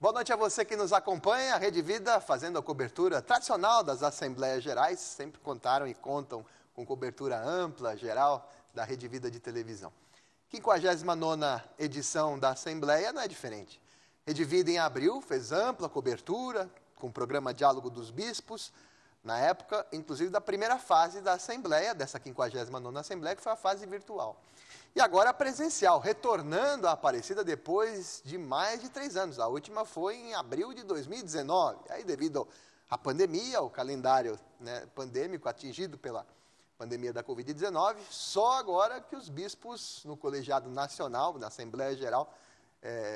Boa noite a você que nos acompanha. A Rede Vida fazendo a cobertura tradicional das Assembleias Gerais. Sempre contaram e contam com cobertura ampla, geral, da Rede Vida de televisão. 59ª edição da Assembleia não é diferente. Rede Vida em abril fez ampla cobertura com o programa Diálogo dos Bispos, na época, inclusive, da primeira fase da Assembleia, dessa 59ª Assembleia, que foi a fase virtual. E agora presencial, retornando à Aparecida depois de mais de 3 anos. A última foi em abril de 2019. Aí, devido à pandemia, o calendário pandêmico atingido pela pandemia da Covid-19, só agora que os bispos no Colegiado Nacional, na Assembleia Geral,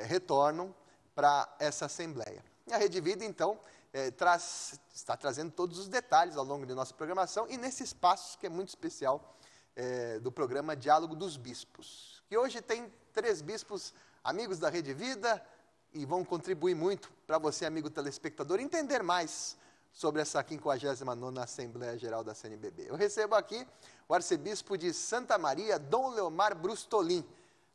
retornam para essa Assembleia. E a Rede Vida, então, está trazendo todos os detalhes ao longo de nossa programação e nesse espaço que é muito especial, do programa Diálogo dos Bispos, que hoje tem 3 bispos amigos da Rede Vida e vão contribuir muito para você, amigo telespectador, entender mais sobre essa 59ª Assembleia Geral da CNBB. Eu recebo aqui o arcebispo de Santa Maria, Dom Leomar Brustolin.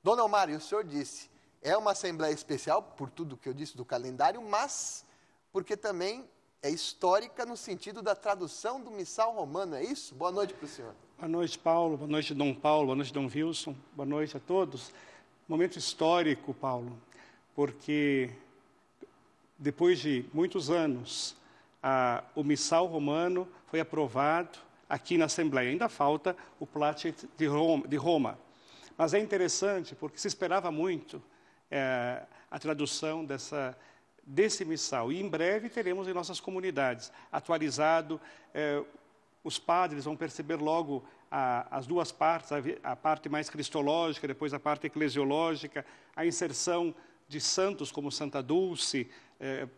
Dom Leomar, e o senhor disse, é uma Assembleia especial, por tudo que eu disse do calendário, mas porque também é histórica no sentido da tradução do missal romano, é isso? Boa noite para o senhor. Boa noite, Paulo. Boa noite, Dom Paulo. Boa noite, Dom Wilson. Boa noite a todos. Momento histórico, Paulo, porque depois de muitos anos, o missal romano foi aprovado aqui na Assembleia. Ainda falta o Placet de Roma. Mas é interessante porque se esperava muito a tradução desse missal. E em breve teremos em nossas comunidades atualizado. Os padres vão perceber logo as duas partes, a parte mais cristológica, depois a parte eclesiológica, a inserção de santos como Santa Dulce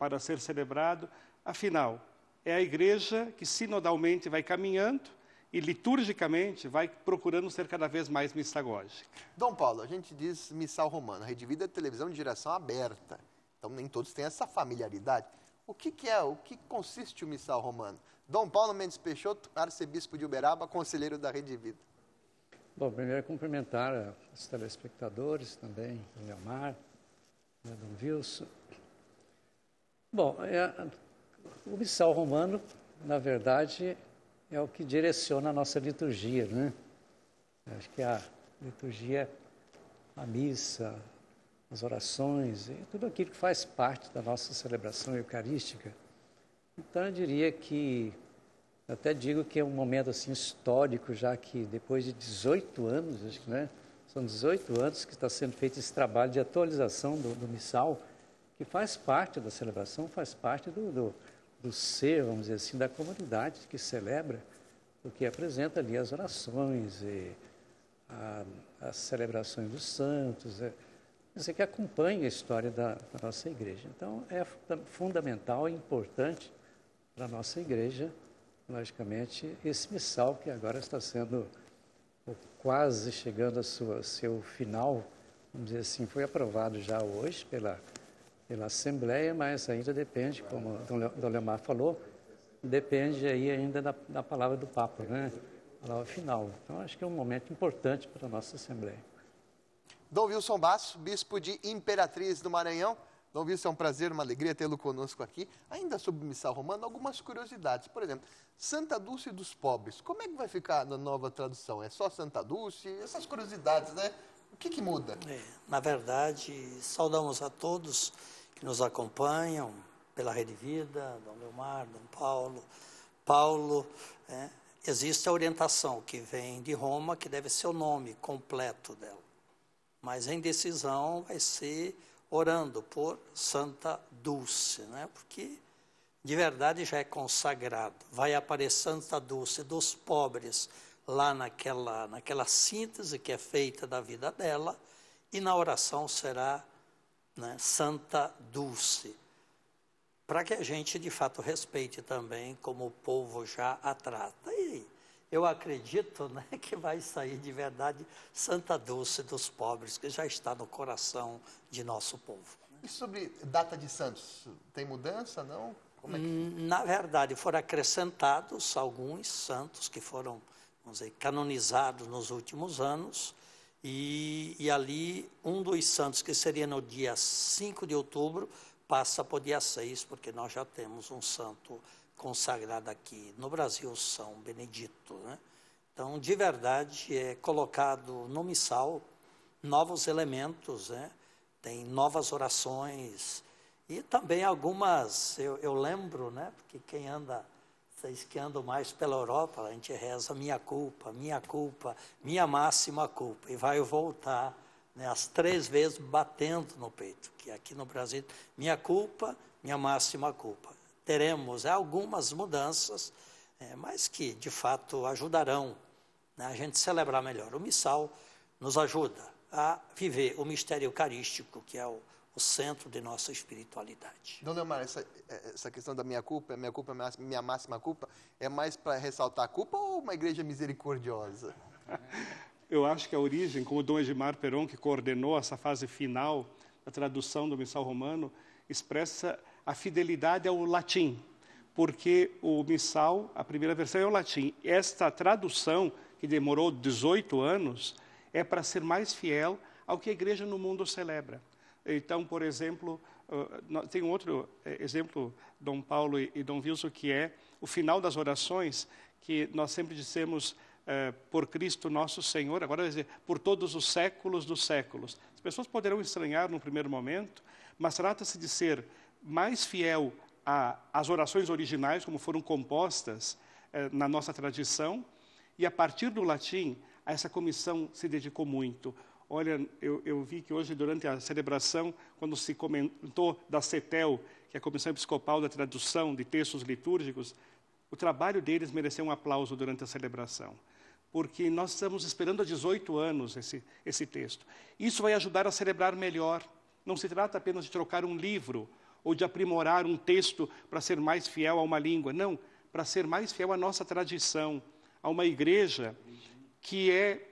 para ser celebrado. Afinal, é a igreja que sinodalmente vai caminhando e liturgicamente vai procurando ser cada vez mais missagógica. Dom Paulo, a gente diz missal romano, a Rede Vida é televisão de geração aberta, então nem todos têm essa familiaridade. O que consiste o missal romano? Dom Paulo Mendes Peixoto, arcebispo de Uberaba, conselheiro da Rede Vida. Bom, primeiro cumprimentar os telespectadores também, o Leomar, o Dom Wilson. Bom, o missal romano, na verdade, é o que direciona a nossa liturgia, né? Acho que a liturgia, a missa, as orações, e tudo aquilo que faz parte da nossa celebração eucarística. Então, eu diria que, até digo que é um momento assim histórico, já que depois de 18 anos, acho que, né, são 18 anos que está sendo feito esse trabalho de atualização do missal, que faz parte da celebração, faz parte do ser, vamos dizer assim, da comunidade que celebra, porque apresenta ali as orações, e as celebrações dos santos, isso que acompanha a história da nossa igreja. Então, é fundamental e importante para a nossa igreja, logicamente, esse missal que agora está sendo quase chegando ao seu final, vamos dizer assim, foi aprovado já hoje pela Assembleia, mas ainda depende, como o Dom Leomar falou, depende aí ainda da palavra do Papa, né? A palavra final. Então, acho que é um momento importante para a nossa Assembleia. Dom Wilson Basso, bispo de Imperatriz do Maranhão. Dom Wilson, é um prazer, uma alegria tê-lo conosco aqui. Ainda sobre o missal romano, algumas curiosidades. Por exemplo, Santa Dulce dos Pobres. Como é que vai ficar na nova tradução? É só Santa Dulce? Essas curiosidades, né? O que muda? Na verdade, saudamos a todos que nos acompanham pela Rede Vida, Dom Leomar, Dom Paulo. Existe a orientação que vem de Roma, que deve ser o nome completo dela. Mas em decisão vai ser orando por Santa Dulce, né? Porque de verdade já é consagrado. Vai aparecer Santa Dulce dos pobres lá naquela síntese que é feita da vida dela, e na oração será, né, Santa Dulce, para que a gente de fato respeite também como o povo já a trata. E eu acredito, né, que vai sair de verdade Santa Dulce dos pobres, que já está no coração de nosso povo. E sobre data de santos, tem mudança, não? Como é que... Na verdade, foram acrescentados alguns santos que foram, vamos dizer, canonizados nos últimos anos, e ali um dos santos, que seria no dia 5 de outubro, passa por dia 6, porque nós já temos um santo consagrado aqui no Brasil, São Benedito, né? Então, de verdade, é colocado no missal novos elementos, né? Tem novas orações e também algumas, eu lembro, né? Porque quem anda, vocês que andam mais pela Europa, a gente reza minha culpa, minha máxima culpa, e vai voltar, né, as 3 vezes batendo no peito, que aqui no Brasil, minha culpa, minha máxima culpa. Teremos algumas mudanças, mas que, de fato, ajudarão, né, a gente celebrar melhor. O missal nos ajuda a viver o mistério eucarístico, que é o centro de nossa espiritualidade. Dom Leomar, essa questão da minha culpa, minha máxima culpa, é mais para ressaltar a culpa ou uma igreja misericordiosa? Eu acho que a origem, como o Dom Edmar Peron, que coordenou essa fase final da tradução do Missal Romano, expressa a fidelidade ao latim, porque o Missal, a primeira versão é o latim. Esta tradução, que demorou 18 anos, é para ser mais fiel ao que a igreja no mundo celebra. Então, por exemplo, tem um outro exemplo, Dom Paulo e Dom Wilson, que é o final das orações, que nós sempre dissemos por Cristo nosso Senhor, agora vai dizer, por todos os séculos dos séculos. As pessoas poderão estranhar no primeiro momento, mas trata-se de ser mais fiel às orações originais, como foram compostas na nossa tradição, e a partir do latim, essa comissão se dedicou muito. Olha, eu vi que hoje, durante a celebração, quando se comentou da CETEL, que é a Comissão Episcopal da Tradução de Textos Litúrgicos, o trabalho deles mereceu um aplauso durante a celebração, porque nós estamos esperando há 18 anos esse texto. Isso vai ajudar a celebrar melhor. Não se trata apenas de trocar um livro ou de aprimorar um texto para ser mais fiel a uma língua. Não, para ser mais fiel à nossa tradição, a uma igreja que é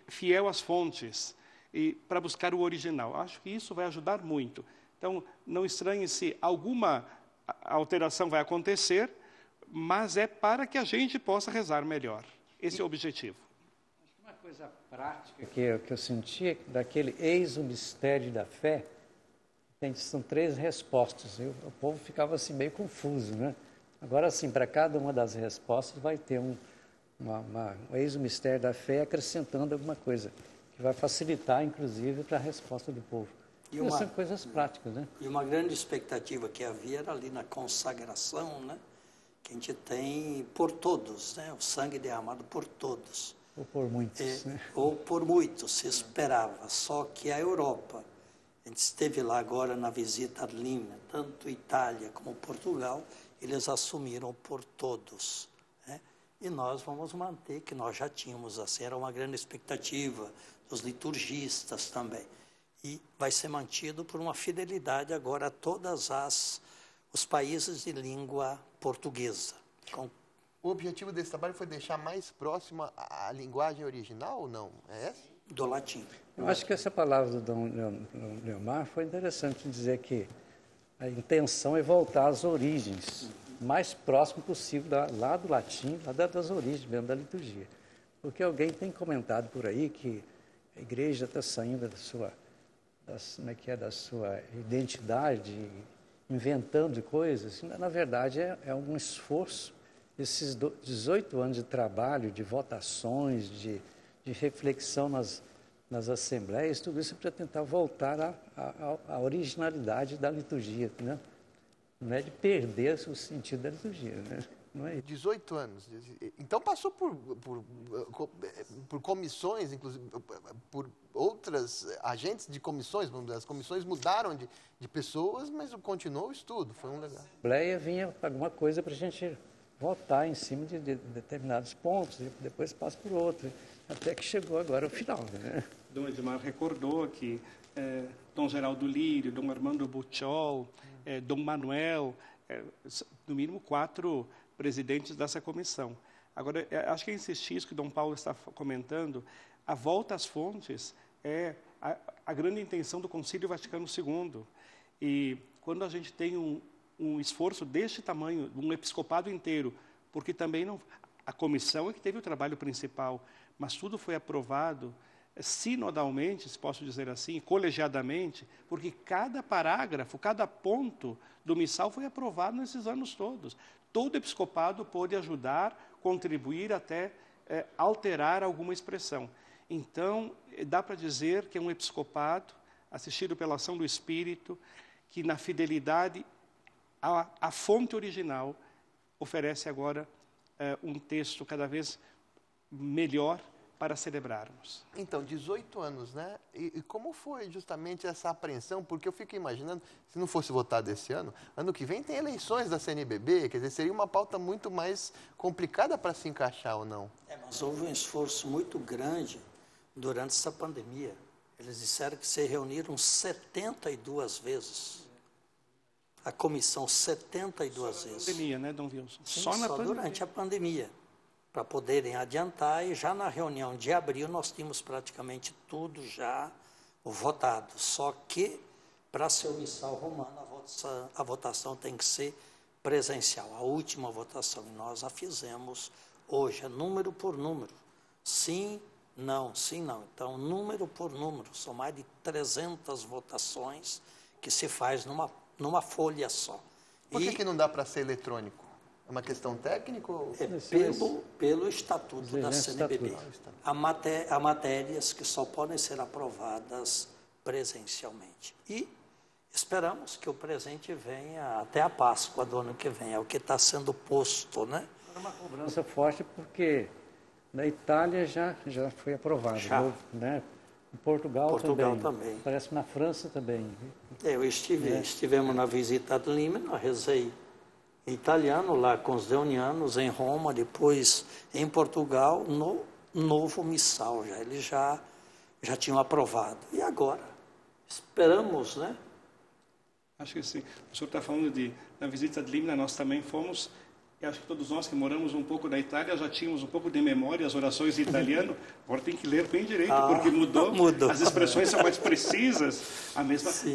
fiel às fontes, e para buscar o original. Acho que isso vai ajudar muito. Então, não estranhe se alguma alteração vai acontecer, mas é para que a gente possa rezar melhor. Esse é o objetivo. Uma coisa prática que eu senti, daquele eis o mistério da fé, são 3 respostas. O povo ficava assim meio confuso, né? Agora, assim, para cada uma das respostas vai ter um eis o mistério da fé, acrescentando alguma coisa, que vai facilitar, inclusive, para a resposta do povo. São coisas práticas, né? E uma grande expectativa que havia era ali na consagração, né? Que a gente tem por todos, né? O sangue derramado por todos. Ou por muitos, né? Ou por muitos, se esperava. Só que a Europa, a gente esteve lá agora na visita a Arlinha, tanto Itália como Portugal, eles assumiram por todos, né? E nós vamos manter, que nós já tínhamos assim, era uma grande expectativa dos liturgistas também. E vai ser mantido por uma fidelidade agora a todos os países de língua portuguesa. O objetivo desse trabalho foi deixar mais próxima a linguagem original ou não? É essa? Do latim. Eu acho que essa palavra do Dom Leomar foi interessante dizer que a intenção é voltar às origens, mais próximo possível lá do latim, lá das origens mesmo da liturgia. Porque alguém tem comentado por aí que a igreja está saindo da sua identidade, inventando coisas. Na verdade, é um esforço, esses 18 anos de trabalho, de votações, de reflexão nas assembleias, tudo isso para tentar voltar à originalidade da liturgia, né? Não é de perder o sentido da liturgia, né? Não é isso. 18 anos. Então passou por comissões, inclusive por outras agentes de comissões. As comissões mudaram de pessoas, mas continuou o estudo. Foi um legal. A Assembleia vinha para alguma coisa para a gente votar em cima de determinados pontos, e depois passa por outro, até que chegou agora o final, né? Dom Edmar recordou que Dom Geraldo Lírio, Dom Armando Bucciol, Dom Manuel, no mínimo 4 presidentes dessa comissão. Agora, acho que é insistir isso que Dom Paulo está comentando, a volta às fontes é a grande intenção do Concílio Vaticano II. E quando a gente tem um esforço deste tamanho, um episcopado inteiro, porque também a comissão é que teve o trabalho principal, mas tudo foi aprovado sinodalmente, se posso dizer assim, colegiadamente, porque cada parágrafo, cada ponto do missal foi aprovado nesses anos todos. Todo episcopado pôde ajudar, contribuir até alterar alguma expressão. Então, dá para dizer que é um episcopado assistido pela ação do Espírito, que na fidelidade à fonte original oferece agora um texto cada vez melhor para celebrarmos. Então, 18 anos, né? E como foi justamente essa apreensão? Porque eu fico imaginando, se não fosse votado esse ano, ano que vem tem eleições da CNBB, quer dizer, seria uma pauta muito mais complicada para se encaixar ou não? Mas houve um esforço muito grande durante essa pandemia. Eles disseram que se reuniram 72 vezes. A comissão, 72 vezes. Só na pandemia, né, Dom Wilson? Sim, só durante a pandemia, para poderem adiantar, e já na reunião de abril nós tínhamos praticamente tudo já votado. Só que, para ser o missal romano, a votação tem que ser presencial. A última votação, e nós a fizemos hoje, é número por número. Sim, não, sim, não. Então, número por número, são mais de 300 votações que se faz numa folha só. Por que não dá para ser eletrônico? É uma questão técnica? Pelo estatuto da CNBB. Há matérias que só podem ser aprovadas presencialmente. E esperamos que o presente venha até a Páscoa do ano que vem, é o que está sendo posto, né? É uma cobrança forte porque na Itália já foi aprovado, né? Em Portugal também. Parece que na França também. Estivemos na visita ad limina, rezei em italiano lá com os deonianos, em Roma, depois em Portugal, no novo missal, eles já tinham aprovado. E agora? Esperamos, né? Acho que sim. O senhor está falando na visita ad limina, nós também fomos. E acho que todos nós que moramos um pouco na Itália já tínhamos um pouco de memória as orações em italiano. Agora tem que ler bem direito, porque mudou. As expressões são mais precisas.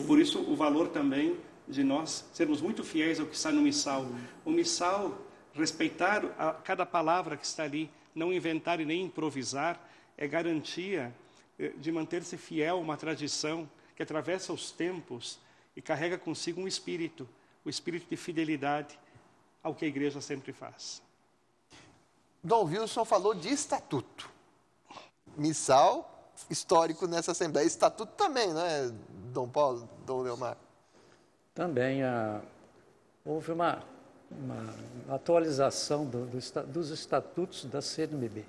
Por isso, o valor também de nós sermos muito fiéis ao que está no missal. O missal, respeitar cada palavra que está ali, não inventar e nem improvisar, é garantia de manter-se fiel a uma tradição que atravessa os tempos e carrega consigo um espírito, o espírito de fidelidade ao que a igreja sempre faz. Dom Wilson falou de estatuto. Missal histórico nessa Assembleia. Estatuto também, não é, Dom Paulo, Dom Leomar? Também houve uma atualização dos estatutos da CNBB.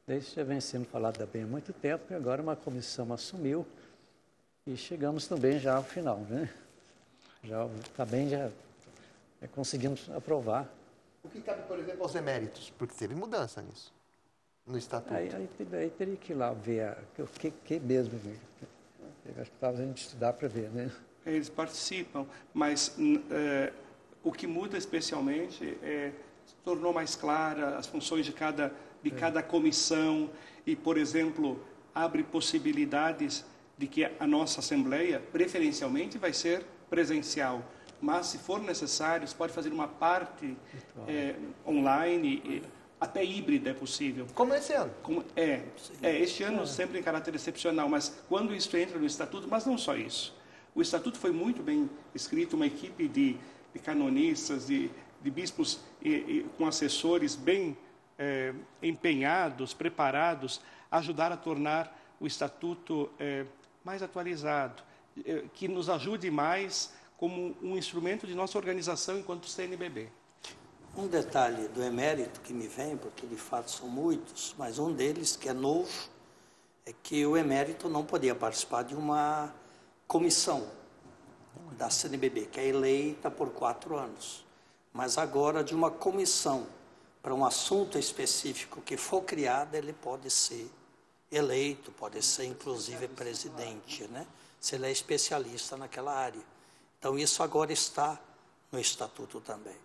Isso já vem sendo falado há muito tempo e agora uma comissão assumiu e chegamos também já ao final, né? Já conseguimos aprovar. O que cabe, por exemplo, aos eméritos? Porque teve mudança nisso, no estatuto. Aí teria que ir lá ver o que mesmo. Acho que talvez a gente estudar para ver, né? Eles participam, mas o que muda especialmente tornou mais clara as funções de cada comissão e, por exemplo, abre possibilidades de que a nossa Assembleia, preferencialmente, vai ser presencial. Mas, se for necessário, você pode fazer uma parte online, até híbrida é possível. Como esse ano? Este ano sempre em caráter excepcional, mas quando isso entra no Estatuto, mas não só isso. O Estatuto foi muito bem escrito, uma equipe de canonistas, de bispos com assessores bem empenhados, preparados, ajudaram a tornar o Estatuto mais atualizado, que nos ajude mais como um instrumento de nossa organização enquanto CNBB. Um detalhe do emérito que me vem, porque de fato são muitos, mas um deles que é novo, é que o emérito não podia participar de uma comissão da CNBB, que é eleita por 4 anos. Mas agora, de uma comissão para um assunto específico que for criado, ele pode ser eleito, pode ser inclusive presidente, né? Se ele é especialista naquela área. Então, isso agora está no Estatuto também.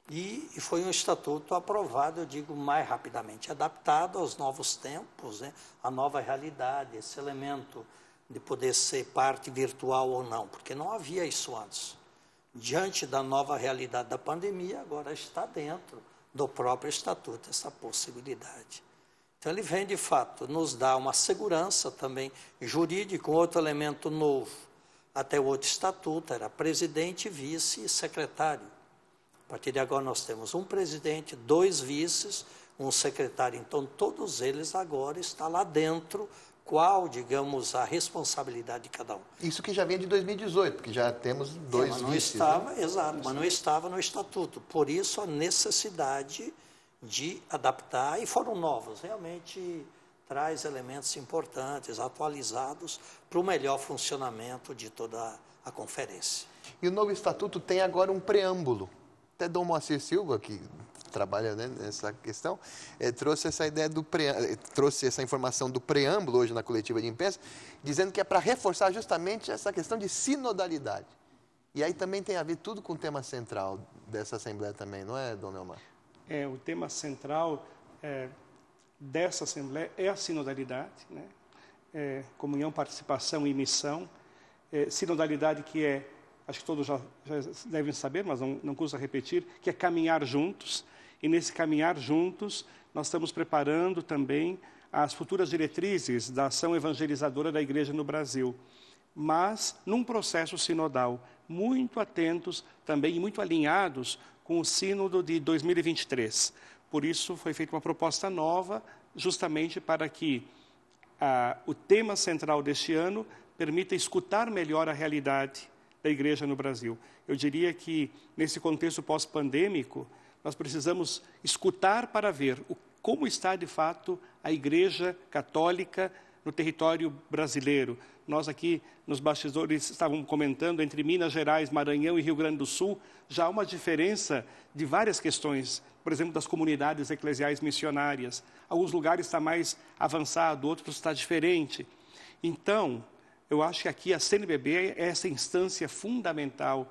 E foi um Estatuto aprovado, eu digo, mais rapidamente, adaptado aos novos tempos, né? À nova realidade, esse elemento de poder ser parte virtual ou não, porque não havia isso antes. Diante da nova realidade da pandemia, agora está dentro do próprio Estatuto essa possibilidade. Então, ele vem, de fato, nos dar uma segurança também jurídica, um outro elemento novo. Até o outro estatuto era presidente, vice e secretário. A partir de agora nós temos um presidente, 2 vices, um secretário. Então, todos eles agora estão lá dentro, qual, digamos, a responsabilidade de cada um. Isso que já vem de 2018, porque já temos 2 mas não vices. estava, né? exato, mas não estava no estatuto. Por isso, a necessidade de adaptar, e foram novos, realmente traz elementos importantes, atualizados, para o melhor funcionamento de toda a conferência. E o novo estatuto tem agora um preâmbulo. Até Dom Moacir Silva, que trabalha, né, nessa questão, trouxe essa ideia trouxe essa informação do preâmbulo hoje na coletiva de imprensa, dizendo que é para reforçar justamente essa questão de sinodalidade. E aí também tem a ver tudo com o tema central dessa Assembleia também, não é, Dom Leomar? O tema central dessa Assembleia é a sinodalidade, né? Comunhão, participação e missão. Sinodalidade que acho que todos já devem saber, mas não custa repetir, que é caminhar juntos. E nesse caminhar juntos, nós estamos preparando também as futuras diretrizes da ação evangelizadora da Igreja no Brasil. Mas num processo sinodal, muito atentos também e muito alinhados com o sínodo de 2023. Por isso, foi feita uma proposta nova, justamente para que o tema central deste ano permita escutar melhor a realidade da Igreja no Brasil. Eu diria que, nesse contexto pós-pandêmico, nós precisamos escutar para ver como está, de fato, a Igreja Católica no território brasileiro. Nós aqui, nos bastidores, estávamos comentando, entre Minas Gerais, Maranhão e Rio Grande do Sul, já há uma diferença de várias questões, por exemplo, das comunidades eclesiais missionárias. Alguns lugares está mais avançado, outros está diferente. Então, eu acho que aqui a CNBB é essa instância fundamental,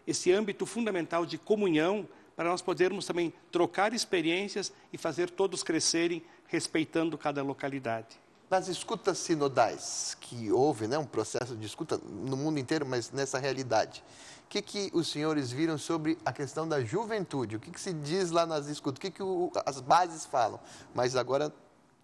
esse âmbito fundamental de comunhão, para nós podermos também trocar experiências e fazer todos crescerem, respeitando cada localidade. Nas escutas sinodais, que houve, né, um processo de escuta no mundo inteiro, mas nessa realidade, o que os senhores viram sobre a questão da juventude? O que se diz lá nas escutas? O que as bases falam? Mas agora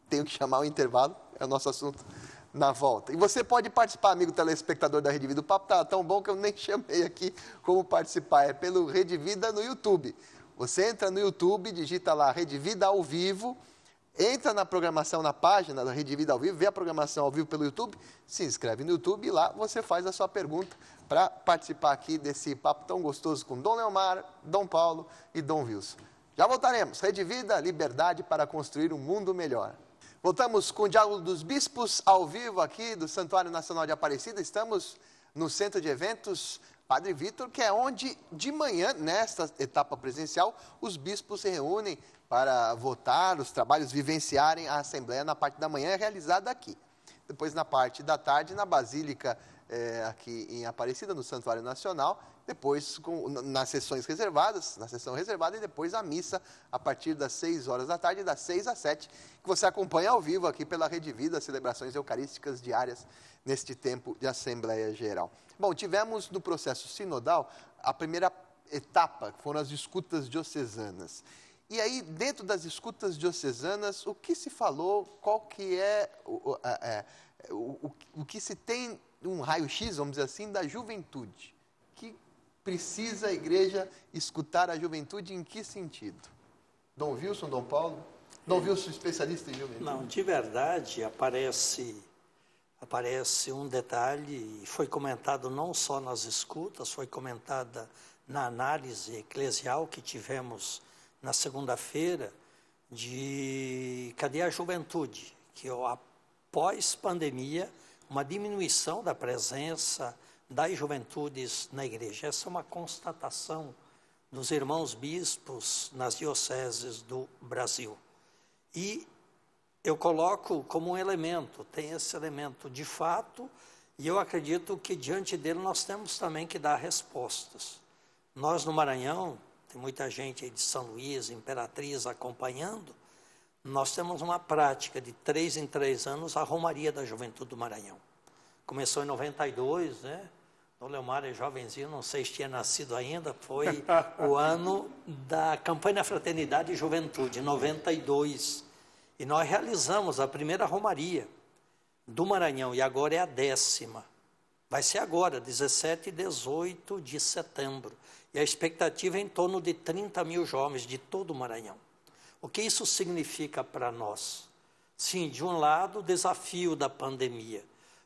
tenho que chamar o intervalo, é o nosso assunto na volta. E você pode participar, amigo telespectador da Rede Vida. O papo está tão bom que eu nem chamei aqui como participar. É pelo Rede Vida no YouTube. Você entra no YouTube, digita lá Rede Vida ao vivo, entra na programação, na página da Rede Vida ao vivo, vê a programação ao vivo pelo YouTube, se inscreve no YouTube e lá você faz a sua pergunta para participar aqui desse papo tão gostoso com Dom Leomar, Dom Paulo e Dom Wilson. Já voltaremos. Rede Vida, liberdade para construir um mundo melhor. Voltamos com o Diálogo dos Bispos, ao vivo aqui do Santuário Nacional de Aparecida. Estamos no Centro de Eventos Padre Vitor, que é onde, de manhã, nesta etapa presencial, os bispos se reúnem para votar, os trabalhos vivenciarem a Assembleia na parte da manhã, é realizada aqui. Depois, na parte da tarde, na Basílica, aqui em Aparecida, no Santuário Nacional, depois nas sessões reservadas, na sessão reservada, e depois a missa a partir das 6 horas da tarde, das 6 às 7, que você acompanha ao vivo aqui pela Rede Vida, as celebrações eucarísticas diárias neste tempo de Assembleia Geral. Bom, tivemos no processo sinodal a primeira etapa, que foram as escutas diocesanas. E aí, dentro das escutas diocesanas, o que se falou, qual que é o que se tem, um raio-x, vamos dizer assim, da juventude? Que precisa a igreja escutar a juventude em que sentido? Dom Wilson, Dom Paulo? Dom Wilson, especialista em juventude. Não, de verdade, aparece um detalhe, e foi comentado não só nas escutas, foi comentada na análise eclesial que tivemos na segunda-feira, de cadê a juventude? Que após pandemia, uma diminuição da presença das juventudes na igreja. Essa é uma constatação dos irmãos bispos nas dioceses do Brasil. E eu coloco como um elemento, tem esse elemento de fato, e eu acredito que diante dele nós temos também que dar respostas. Nós no Maranhão, tem muita gente aí de São Luís, Imperatriz acompanhando, nós temos uma prática de 3 em 3 anos, a Romaria da Juventude do Maranhão. Começou em 92, né? O Leomar é jovenzinho, não sei se tinha nascido ainda, foi o ano da campanha da Fraternidade e Juventude, em 92. E nós realizamos a primeira romaria do Maranhão, e agora é a 10ª. Vai ser agora, 17 e 18 de setembro. E a expectativa é em torno de 30 mil jovens de todo o Maranhão. O que isso significa para nós? Sim, de um lado, o desafio da pandemia.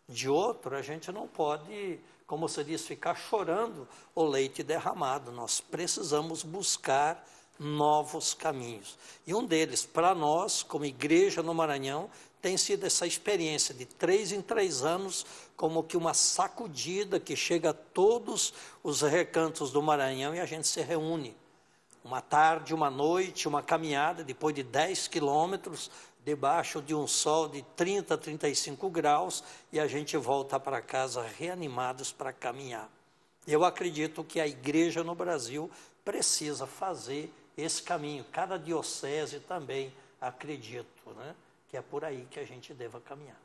De outro, a gente não pode, como você diz, ficar chorando o leite derramado. Nós precisamos buscar novos caminhos. E um deles, para nós, como igreja no Maranhão, tem sido essa experiência de 3 em 3 anos, como que uma sacudida que chega a todos os recantos do Maranhão e a gente se reúne. Uma tarde, uma noite, uma caminhada, depois de 10 quilômetros, debaixo de um sol de 30, 35 graus, e a gente volta para casa reanimados para caminhar. Eu acredito que a igreja no Brasil precisa fazer esse caminho. Cada diocese também, acredito, né, que é por aí que a gente deva caminhar.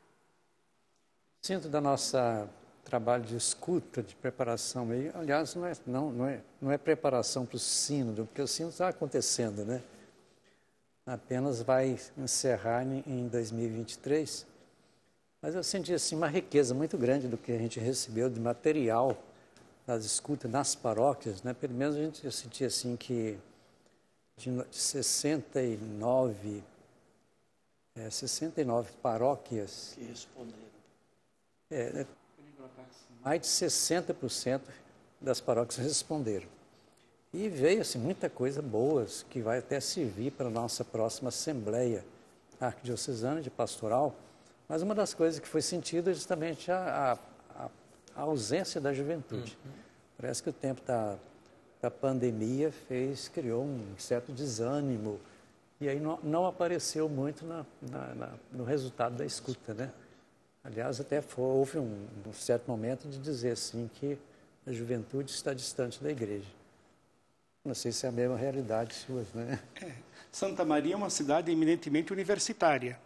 Sinto da nossa trabalho de escuta, de preparação aí, aliás, não é preparação para o sínodo, porque o sínodo está acontecendo, né? Apenas vai encerrar em 2023, mas eu senti assim uma riqueza muito grande do que a gente recebeu de material das escutas nas paróquias, né? Pelo menos eu senti assim que de 69 paróquias Que responderam. Mais de 60% das paróquias responderam. E veio assim, muita coisa boa, que vai até servir para a nossa próxima Assembleia Arquidiocesana de Pastoral. Mas uma das coisas que foi sentida é justamente a ausência da juventude. Parece que o tempo da pandemia criou um certo desânimo, e aí não apareceu muito no resultado da escuta, né? Aliás, até houve um certo momento de dizer assim que a juventude está distante da igreja. Não sei se é a mesma realidade sua, né? Santa Maria é uma cidade eminentemente universitária.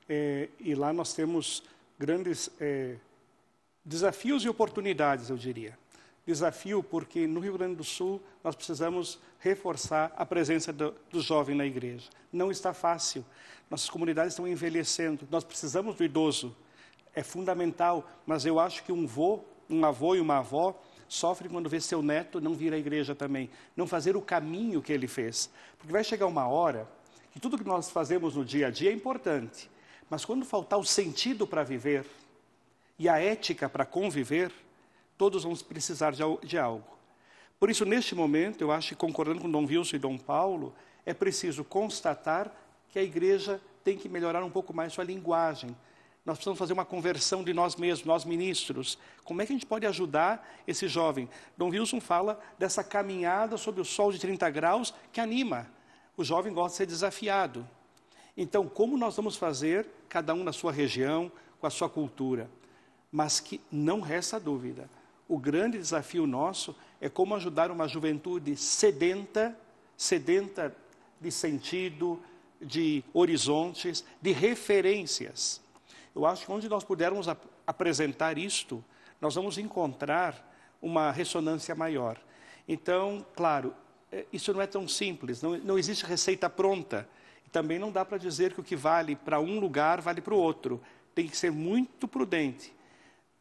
E lá nós temos grandes desafios e oportunidades, eu diria. Desafio porque no Rio Grande do Sul nós precisamos reforçar a presença do jovem na igreja. Não está fácil. Nossas comunidades estão envelhecendo. Nós precisamos do idoso. É fundamental, mas eu acho que um avô e uma avó sofrem quando vê seu neto não vir à igreja também, não fazer o caminho que ele fez. Porque vai chegar uma hora que tudo que nós fazemos no dia a dia é importante, mas quando faltar o sentido para viver e a ética para conviver, todos vamos precisar de algo. Por isso, neste momento, eu acho que, concordando com Dom Wilson e Dom Paulo, é preciso constatar que a igreja tem que melhorar um pouco mais sua linguagem. Nós precisamos fazer uma conversão de nós mesmos, nós ministros. Como é que a gente pode ajudar esse jovem? Dom Wilson fala dessa caminhada sob o sol de 30 graus que anima. O jovem gosta de ser desafiado. Então, como nós vamos fazer, cada um na sua região, com a sua cultura? Mas que não resta dúvida. O grande desafio nosso é como ajudar uma juventude sedenta de sentido, de horizontes, de referências. Eu acho que onde nós pudermos apresentar isto, nós vamos encontrar uma ressonância maior. Então, claro, isso não é tão simples, não existe receita pronta. E também não dá para dizer que o que vale para um lugar vale para o outro. Tem que ser muito prudente.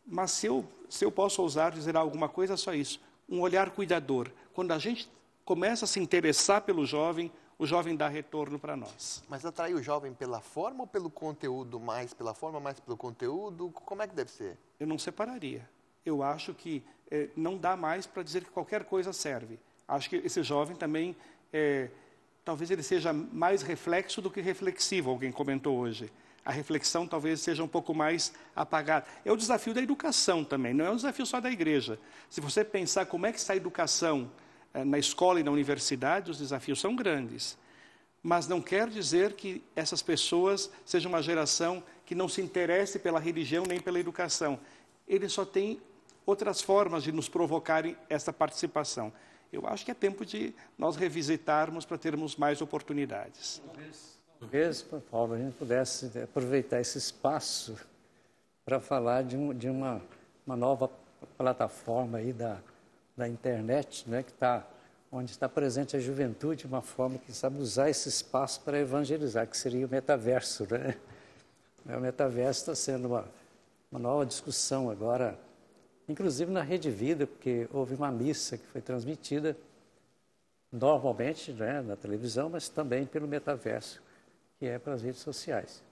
Mas se eu posso ousar dizer alguma coisa, é só isso. Um olhar cuidador. Quando a gente começa a se interessar pelo jovem, o jovem dá retorno para nós. Mas atrair o jovem pela forma ou pelo conteúdo? Mais pela forma, mais pelo conteúdo? Como é que deve ser? Eu não separaria. Eu acho que não dá mais para dizer que qualquer coisa serve. Acho que esse jovem também, talvez ele seja mais reflexo do que reflexivo, alguém comentou hoje. A reflexão talvez seja um pouco mais apagada. É o desafio da educação também, não é um desafio só da igreja. Se você pensar como é que está a educação na escola e na universidade, os desafios são grandes. Mas não quer dizer que essas pessoas sejam uma geração que não se interesse pela religião nem pela educação. Eles só têm outras formas de nos provocarem essa participação. Eu acho que é tempo de nós revisitarmos para termos mais oportunidades. Talvez, Paulo, a gente pudesse aproveitar esse espaço para falar de uma nova plataforma aí da internet, né, que está onde está presente a juventude de uma forma que sabe usar esse espaço para evangelizar, que seria o metaverso, né? O metaverso está sendo uma nova discussão agora, inclusive na Rede Vida, porque houve uma missa que foi transmitida normalmente, né, na televisão, mas também pelo metaverso, que é para as redes sociais.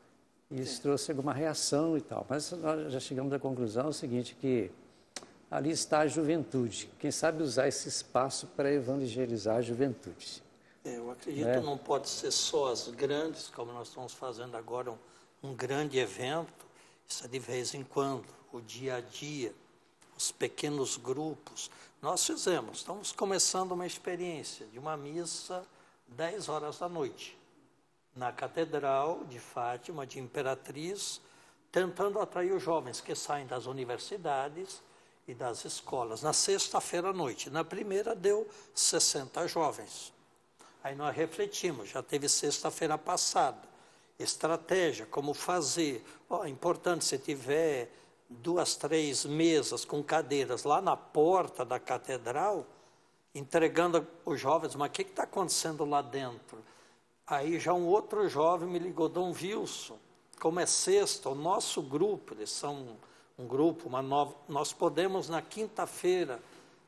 E isso trouxe alguma reação e tal. Mas nós já chegamos à conclusão seguinte, que ali está a juventude. Quem sabe usar esse espaço para evangelizar a juventude. Eu acredito que não pode ser só as grandes, como nós estamos fazendo agora, um grande evento. Isso é de vez em quando, o dia a dia, os pequenos grupos. Nós estamos começando uma experiência de uma missa 10 horas da noite, na Catedral de Fátima, de Imperatriz, tentando atrair os jovens que saem das universidades e das escolas. Na sexta-feira à noite, na primeira deu 60 jovens. Aí nós refletimos, já teve sexta-feira passada, estratégia, como fazer. É importante se tiver 2, 3 mesas com cadeiras lá na porta da catedral, entregando os jovens, mas o que está acontecendo lá dentro? Aí já um outro jovem me ligou, Dom Wilson, como é sexta, o nosso grupo, eles são um grupo, nós podemos na quinta-feira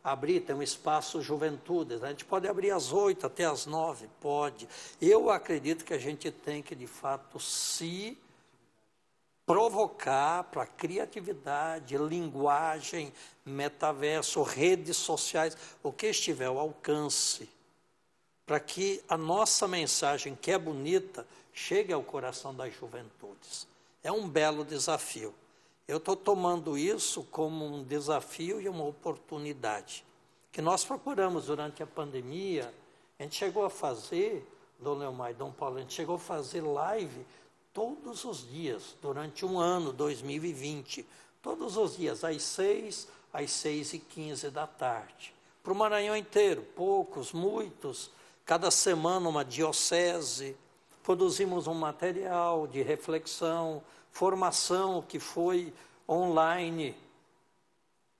abrir, tem um espaço juventude, né? A gente pode abrir às 8 até às 9, pode. Eu acredito que a gente tem que, de fato, se provocar para criatividade, linguagem, metaverso, redes sociais, o que estiver ao alcance, para que a nossa mensagem, que é bonita, chegue ao coração das juventudes. É um belo desafio. Eu estou tomando isso como um desafio e uma oportunidade, que nós procuramos durante a pandemia. A gente chegou a fazer, Dom Leomar e Dom Paulo, a gente chegou a fazer live todos os dias, durante um ano, 2020, todos os dias, às 6, às 6h15 da tarde. Para o Maranhão inteiro, poucos, muitos, cada semana uma diocese, produzimos um material de reflexão, formação que foi online.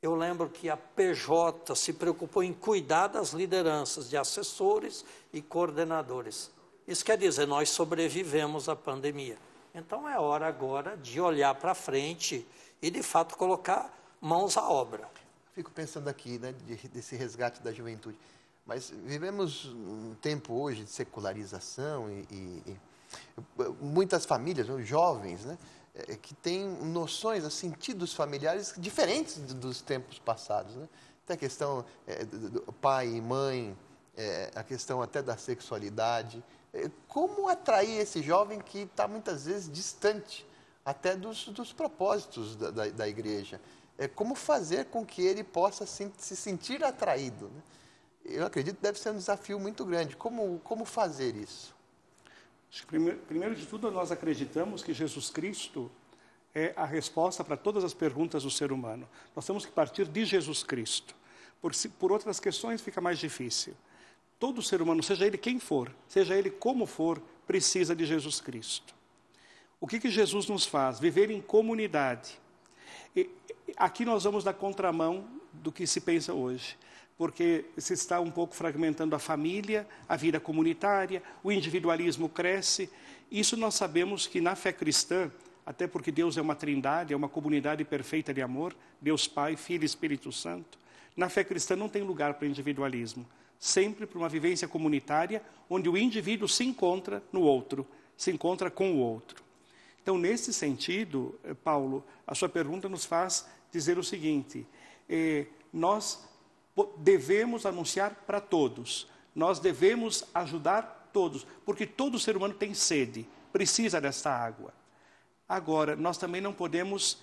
Eu lembro que a PJ se preocupou em cuidar das lideranças de assessores e coordenadores. Isso quer dizer, nós sobrevivemos à pandemia. Então é hora agora de olhar para frente e, de fato, colocar mãos à obra. Fico pensando aqui, né, desse resgate da juventude. Mas vivemos um tempo hoje de secularização e muitas famílias, jovens, né, que têm noções, sentidos familiares diferentes dos tempos passados, né? Até a questão do pai e mãe, a questão até da sexualidade. Como atrair esse jovem que está muitas vezes distante até dos propósitos da igreja? Como fazer com que ele possa se sentir atraído, né? Eu acredito que deve ser um desafio muito grande. Como fazer isso? Acho que primeiro de tudo, nós acreditamos que Jesus Cristo é a resposta para todas as perguntas do ser humano. Nós temos que partir de Jesus Cristo. Por outras questões fica mais difícil. Todo ser humano, seja ele quem for, seja ele como for, precisa de Jesus Cristo. O que Jesus nos faz? Viver em comunidade. E aqui nós vamos na contramão do que se pensa hoje, porque se está um pouco fragmentando a família, a vida comunitária, o individualismo cresce. Isso nós sabemos que na fé cristã, até porque Deus é uma trindade, é uma comunidade perfeita de amor, Deus Pai, Filho e Espírito Santo, na fé cristã não tem lugar para individualismo, sempre para uma vivência comunitária, onde o indivíduo se encontra no outro, se encontra com o outro. Então, nesse sentido, Paulo, a sua pergunta nos faz dizer o seguinte, nós devemos anunciar para todos, nós devemos ajudar todos, porque todo ser humano tem sede, precisa dessa água. Agora, nós também não podemos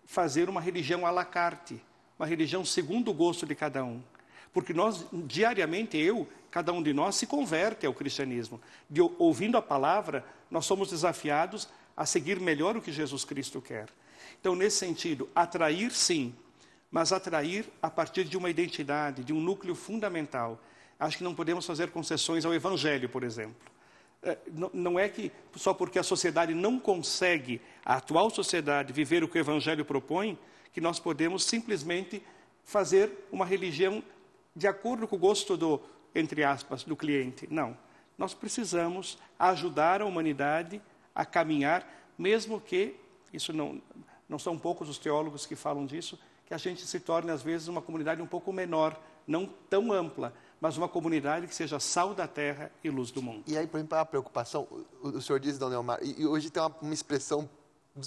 fazer uma religião à la carte, uma religião segundo o gosto de cada um. Porque nós, diariamente, cada um de nós se converte ao cristianismo. Ouvindo a palavra, nós somos desafiados a seguir melhor o que Jesus Cristo quer. Então, nesse sentido, atrair sim, mas atrair a partir de uma identidade, de um núcleo fundamental. Acho que não podemos fazer concessões ao Evangelho, por exemplo. Não é que só porque a sociedade não consegue, a atual sociedade, viver o que o Evangelho propõe, que nós podemos simplesmente fazer uma religião de acordo com o gosto do, entre aspas, do cliente. Não. Nós precisamos ajudar a humanidade a caminhar, mesmo que, isso não são poucos os teólogos que falam disso, que a gente se torne, às vezes, uma comunidade um pouco menor, não tão ampla, mas uma comunidade que seja sal da terra e luz do mundo. E aí, por exemplo, a preocupação, o senhor diz, Dom Leomar, e hoje tem uma expressão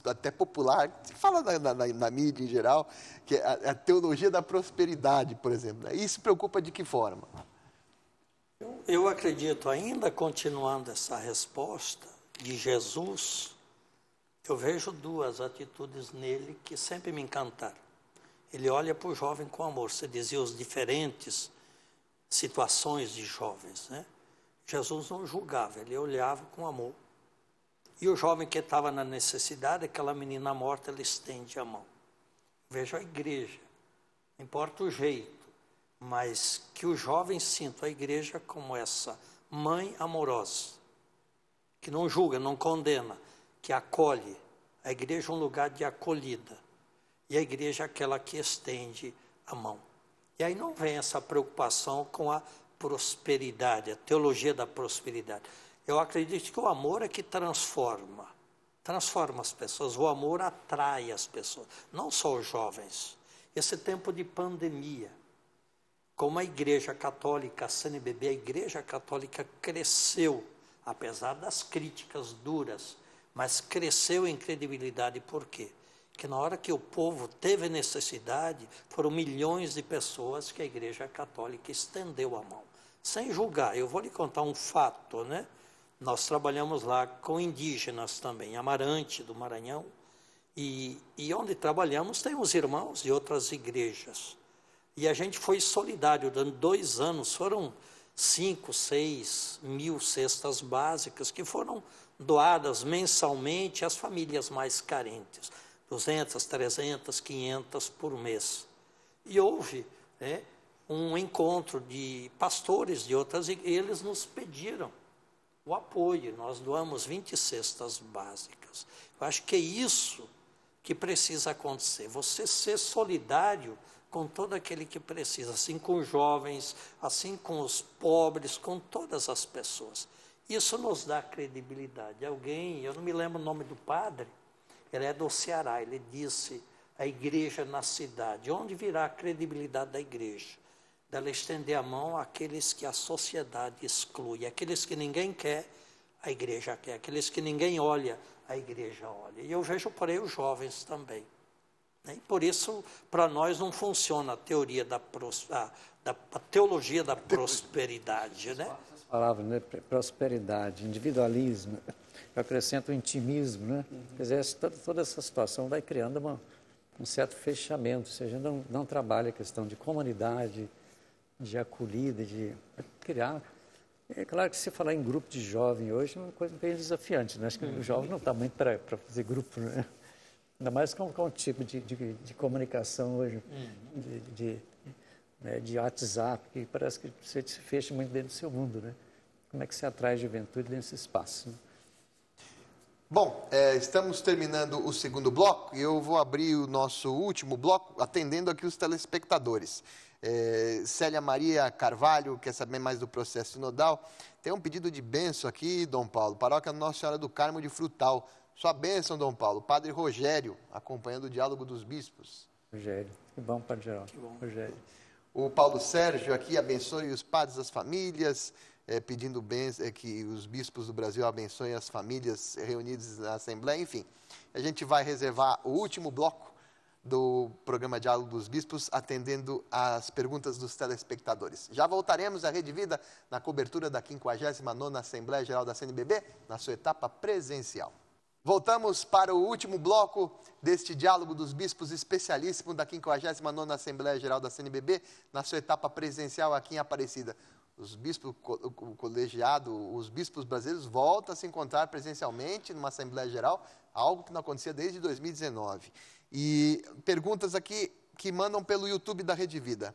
até popular, se fala na mídia em geral, que é a teologia da prosperidade, por exemplo. Isso preocupa de que forma? Eu acredito, ainda continuando essa resposta de Jesus, eu vejo duas atitudes nele que sempre me encantaram. Ele olha para o jovem com amor. Você dizia os diferentes situações de jovens, né? Jesus não julgava, ele olhava com amor. E o jovem que estava na necessidade, aquela menina morta, ele estende a mão. Veja a igreja, não importa o jeito, mas que o jovem sinta a igreja como essa mãe amorosa, que não julga, não condena, que acolhe. A igreja é um lugar de acolhida. E a igreja é aquela que estende a mão. E aí não vem essa preocupação com a prosperidade, a teologia da prosperidade. Eu acredito que o amor é que transforma as pessoas. O amor atrai as pessoas, não só os jovens. Esse tempo de pandemia, como a Igreja Católica, a CNBB, a Igreja Católica cresceu, apesar das críticas duras, mas cresceu em credibilidade. Por quê? Que na hora que o povo teve necessidade, foram milhões de pessoas que a Igreja Católica estendeu a mão, sem julgar. Eu vou lhe contar um fato, né? Nós trabalhamos lá com indígenas também, Amarante, do Maranhão, e onde trabalhamos tem os irmãos de outras igrejas. E a gente foi solidário, durante 2 anos, foram 5, 6 mil cestas básicas que foram doadas mensalmente às famílias mais carentes. 200, 300, 500 por mês. E houve um encontro de pastores de outras igrejas, eles nos pediram o apoio, nós doamos 20 cestas básicas. Eu acho que é isso que precisa acontecer, você ser solidário com todo aquele que precisa, assim com os jovens, assim com os pobres, com todas as pessoas. Isso nos dá credibilidade. Alguém, eu não me lembro o nome do padre, ele é do Ceará, ele disse, a igreja na cidade, onde virá a credibilidade da igreja? Dela estender a mão àqueles que a sociedade exclui, aqueles que ninguém quer, a igreja quer, aqueles que ninguém olha, a igreja olha. E eu vejo por aí os jovens também. E por isso, para nós não funciona a teoria a teologia da prosperidade, né? Essas palavras, né? Prosperidade, individualismo, eu acrescento o intimismo, né? Quer dizer, toda essa situação vai criando um certo fechamento, ou seja, não trabalha a questão de comunidade, de acolhida, de criar. É claro que se falar em grupo de jovem hoje é uma coisa bem desafiante, né? Acho que o jovem não está muito para fazer grupo, né? Ainda mais com o tipo de comunicação hoje, de WhatsApp, que parece que você se fecha muito dentro do seu mundo, né? Como é que você atrai a juventude nesse espaço, né? Bom, estamos terminando o segundo bloco e eu vou abrir o nosso último bloco atendendo aqui os telespectadores. Célia Maria Carvalho quer saber mais do processo sinodal. Tem um pedido de bênção aqui, Dom Paulo. Paróquia Nossa Senhora do Carmo de Frutal. Sua bênção, Dom Paulo. Padre Rogério, acompanhando o diálogo dos bispos. Rogério, que bom, Padre Geraldo. Que bom. Rogério. O Paulo Sérgio aqui abençoe os padres, as famílias, pedindo que os bispos do Brasil abençoem as famílias reunidas na Assembleia. Enfim, a gente vai reservar o último bloco do programa Diálogo dos Bispos, atendendo às perguntas dos telespectadores. Já voltaremos à Rede Vida na cobertura da 59ª Assembleia Geral da CNBB, na sua etapa presencial. Voltamos para o último bloco deste Diálogo dos Bispos especialíssimo da 59ª Assembleia Geral da CNBB, na sua etapa presencial aqui em Aparecida. Os bispos, o colegiado, os bispos brasileiros voltam a se encontrar presencialmente numa Assembleia Geral, algo que não acontecia desde 2019. E perguntas aqui que mandam pelo YouTube da Rede Vida.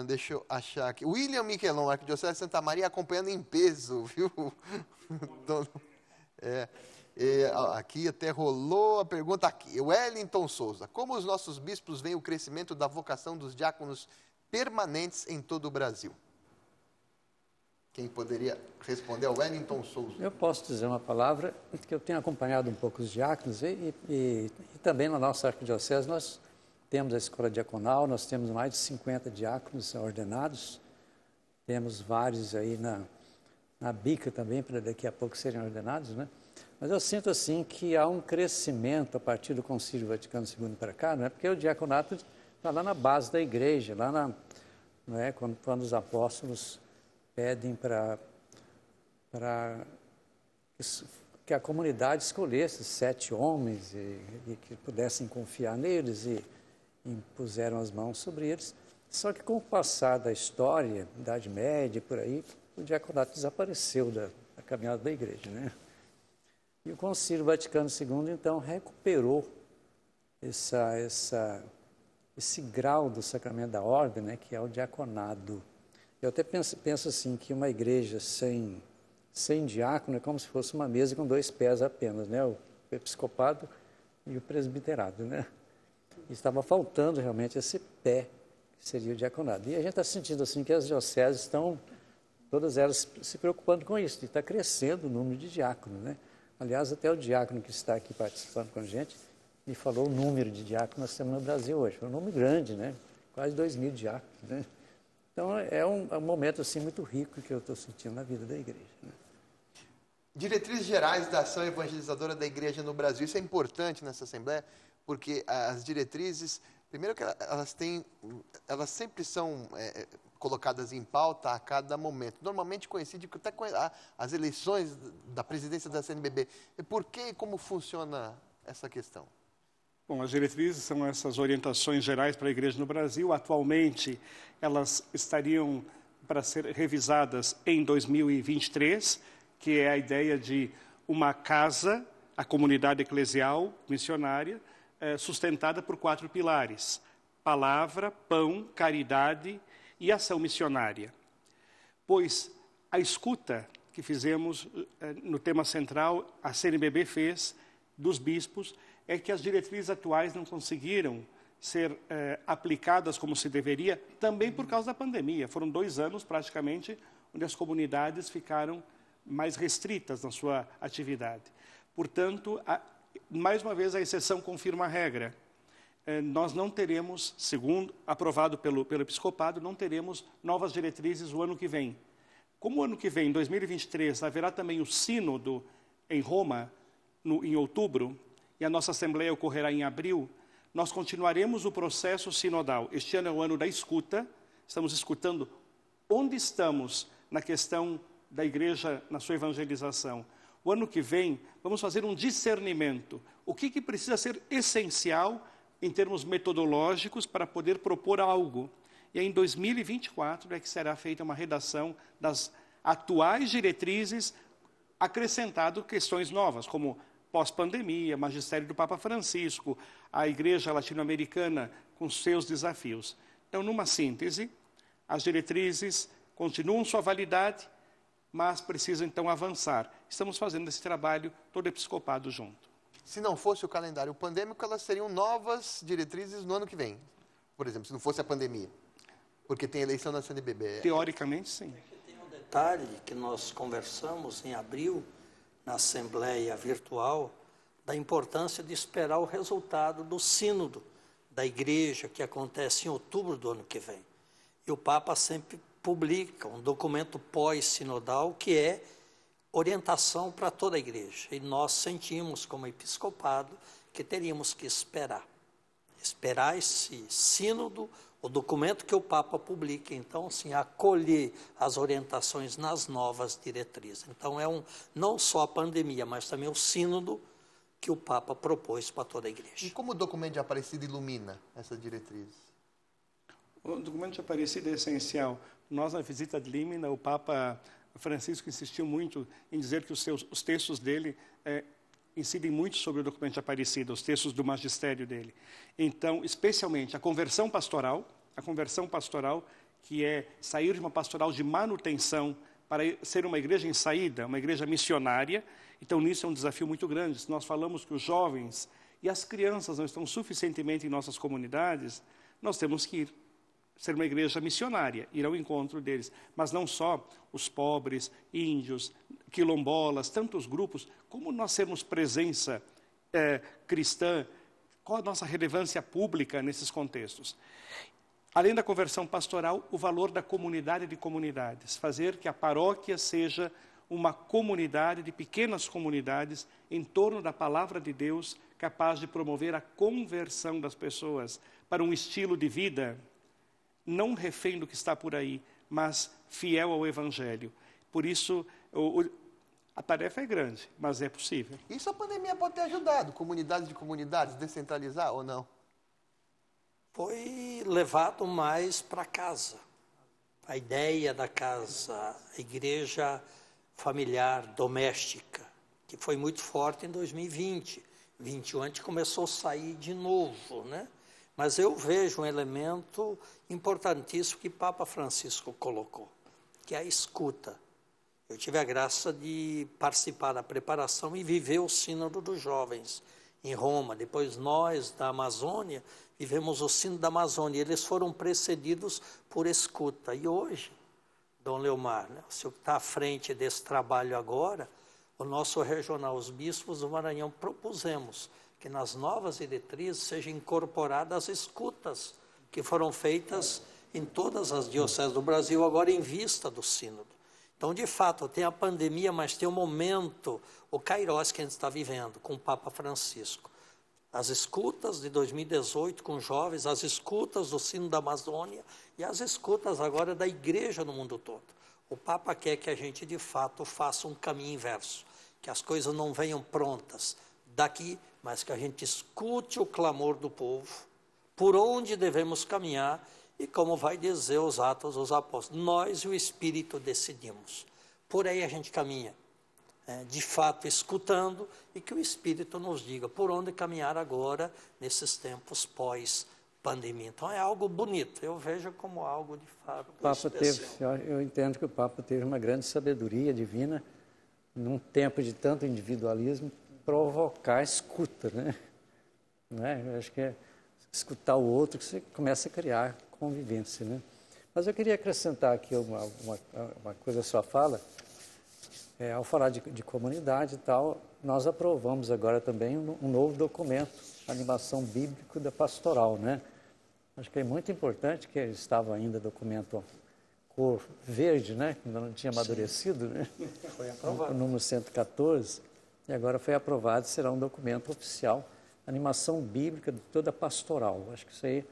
Deixa eu achar aqui. William Miquelon, Arquidiocese de Santa Maria, acompanhando em peso, viu? Aqui até rolou a pergunta aqui. Wellington Souza. Como os nossos bispos veem o crescimento da vocação dos diáconos permanentes em todo o Brasil? Quem poderia responder é o Wellington Souza. Eu posso dizer uma palavra, que eu tenho acompanhado um pouco os diáconos e também na nossa arquidiocese nós temos a escola diaconal, nós temos mais de 50 diáconos ordenados, temos vários aí na bica também, para daqui a pouco serem ordenados, né? Mas eu sinto assim que há um crescimento a partir do Concílio Vaticano II para cá, não é? Porque o diaconato está lá na base da igreja, lá não é? Quando os apóstolos pedem para que a comunidade escolhesse 7 homens e que pudessem confiar neles e impuseram as mãos sobre eles. Só que com o passar da história, Idade Média e por aí, o diaconato desapareceu da caminhada da igreja, né? E o Concílio Vaticano II, então, recuperou esse grau do sacramento da ordem, né, que é o diaconado. Eu até penso assim, que uma igreja sem diácono é como se fosse uma mesa com 2 pés apenas, né? O episcopado e o presbiterado, né? E estava faltando realmente esse pé, que seria o diaconado. E a gente está sentindo assim que as dioceses estão, todas elas, se preocupando com isso, de estar crescendo o número de diáconos, né? Aliás, até o diácono que está aqui participando com a gente me falou o número de diáconos que nós temos no Brasil hoje. É um número grande, né? Quase 2.000 diáconos, né? Então, é um momento assim, muito rico que eu estou sentindo na vida da igreja, né? Diretrizes gerais da ação evangelizadora da igreja no Brasil. Isso é importante nessa Assembleia, porque as diretrizes, primeiro que elas sempre são colocadas em pauta a cada momento. Normalmente coincide até com as eleições da presidência da CNBB. E por que e como funciona essa questão? Bom, as diretrizes são essas orientações gerais para a igreja no Brasil. Atualmente, elas estariam para ser revisadas em 2023, que é a ideia de uma casa, a comunidade eclesial missionária, sustentada por 4 pilares: palavra, pão, caridade e ação missionária. Pois a escuta que fizemos no tema central, a CNBB fez dos bispos, é que as diretrizes atuais não conseguiram ser aplicadas como se deveria, também por causa da pandemia. Foram 2 anos, praticamente, onde as comunidades ficaram mais restritas na sua atividade. Portanto, mais uma vez, a exceção confirma a regra. Nós não teremos, segundo aprovado pelo episcopado, não teremos novas diretrizes o ano que vem. Como o ano que vem, em 2023, haverá também o sínodo em Roma, em outubro, e a nossa Assembleia ocorrerá em abril, nós continuaremos o processo sinodal. Este ano é o ano da escuta, estamos escutando onde estamos na questão da igreja, na sua evangelização. O ano que vem, vamos fazer um discernimento. O que precisa ser essencial em termos metodológicos para poder propor algo. E aí, em 2024 é que será feita uma redação das atuais diretrizes, acrescentado questões novas, como pós-pandemia, magistério do Papa Francisco, a igreja latino-americana com seus desafios. Então, numa síntese, as diretrizes continuam sua validade, mas precisam então avançar. Estamos fazendo esse trabalho, todo episcopado junto. Se não fosse o calendário pandêmico, elas seriam novas diretrizes no ano que vem. Por exemplo, se não fosse a pandemia. Porque tem eleição na CNBB. Teoricamente, sim. Tem um detalhe que nós conversamos em abril, na Assembleia Virtual, da importância de esperar o resultado do sínodo da igreja, que acontece em outubro do ano que vem. E o Papa sempre publica um documento pós-sinodal que é orientação para toda a igreja. E nós sentimos, como episcopado, que teríamos que esperar esse sínodo, o documento que o Papa publica, então, assim, acolher as orientações nas novas diretrizes. Então, não só a pandemia, mas também o sínodo que o Papa propôs para toda a igreja. E como o documento de Aparecida ilumina essas diretrizes? O documento de Aparecida é essencial. Nós, na visita de Límina, o Papa Francisco insistiu muito em dizer que os textos dele incidem muito sobre o documento de Aparecida, os textos do magistério dele. Então, especialmente a conversão pastoral, que é sair de uma pastoral de manutenção para ser uma igreja em saída, uma igreja missionária. Então, nisso é um desafio muito grande. Se nós falamos que os jovens e as crianças não estão suficientemente em nossas comunidades, nós temos que ir ser uma igreja missionária, ir ao encontro deles. Mas não só os pobres, índios, quilombolas, tantos grupos, como nós sermos presença cristã, qual a nossa relevância pública nesses contextos. Além da conversão pastoral, o valor da comunidade de comunidades, fazer que a paróquia seja uma comunidade de pequenas comunidades em torno da palavra de Deus, capaz de promover a conversão das pessoas para um estilo de vida não refém do que está por aí, mas fiel ao Evangelho. Por isso, a tarefa é grande, mas é possível. Isso a pandemia pode ter ajudado, comunidades de comunidades, descentralizar ou não? Foi levado mais para casa. A ideia da casa, a igreja familiar, doméstica, que foi muito forte em 2020. 2021 a gente começou a sair de novo, né? Mas eu vejo um elemento importantíssimo que Papa Francisco colocou, que é a escuta. Eu tive a graça de participar da preparação e viver o Sínodo dos Jovens em Roma. Depois nós, da Amazônia, vivemos o Sínodo da Amazônia. Eles foram precedidos por escuta. E hoje, Dom Leomar, né, o senhor que está à frente desse trabalho agora, o nosso regional, os bispos do Maranhão, propusemos que nas novas diretrizes sejam incorporadas as escutas que foram feitas em todas as dioceses do Brasil, agora em vista do Sínodo. Então, de fato, tem a pandemia, mas tem um momento, o Kairos que a gente está vivendo, com o Papa Francisco. As escutas de 2018 com jovens, as escutas do Sínodo da Amazônia e as escutas agora da igreja no mundo todo. O Papa quer que a gente, de fato, faça um caminho inverso, que as coisas não venham prontas daqui, mas que a gente escute o clamor do povo, por onde devemos caminhar e como vai dizer os Atos dos Apóstolos. Nós e o Espírito decidimos. Por aí a gente caminha, de fato escutando e que o Espírito nos diga por onde caminhar agora nesses tempos pós-pandemia. Então é algo bonito, eu vejo como algo de fato especial. Eu entendo que o Papa teve uma grande sabedoria divina, num tempo de tanto individualismo, provocar a escuta, né? Eu acho que é escutar o outro que você começa a criar convivência, né? Mas eu queria acrescentar aqui uma coisa à sua fala. Ao falar de comunidade e tal, nós aprovamos agora também um novo documento, Animação Bíblica da Pastoral, né? Acho que é muito importante, que estava ainda documento cor verde, né? Que ainda não tinha amadurecido, né? Foi aprovado. O número 114, e agora foi aprovado, será um documento oficial, Animação Bíblica de toda a pastoral. Acho que isso aí,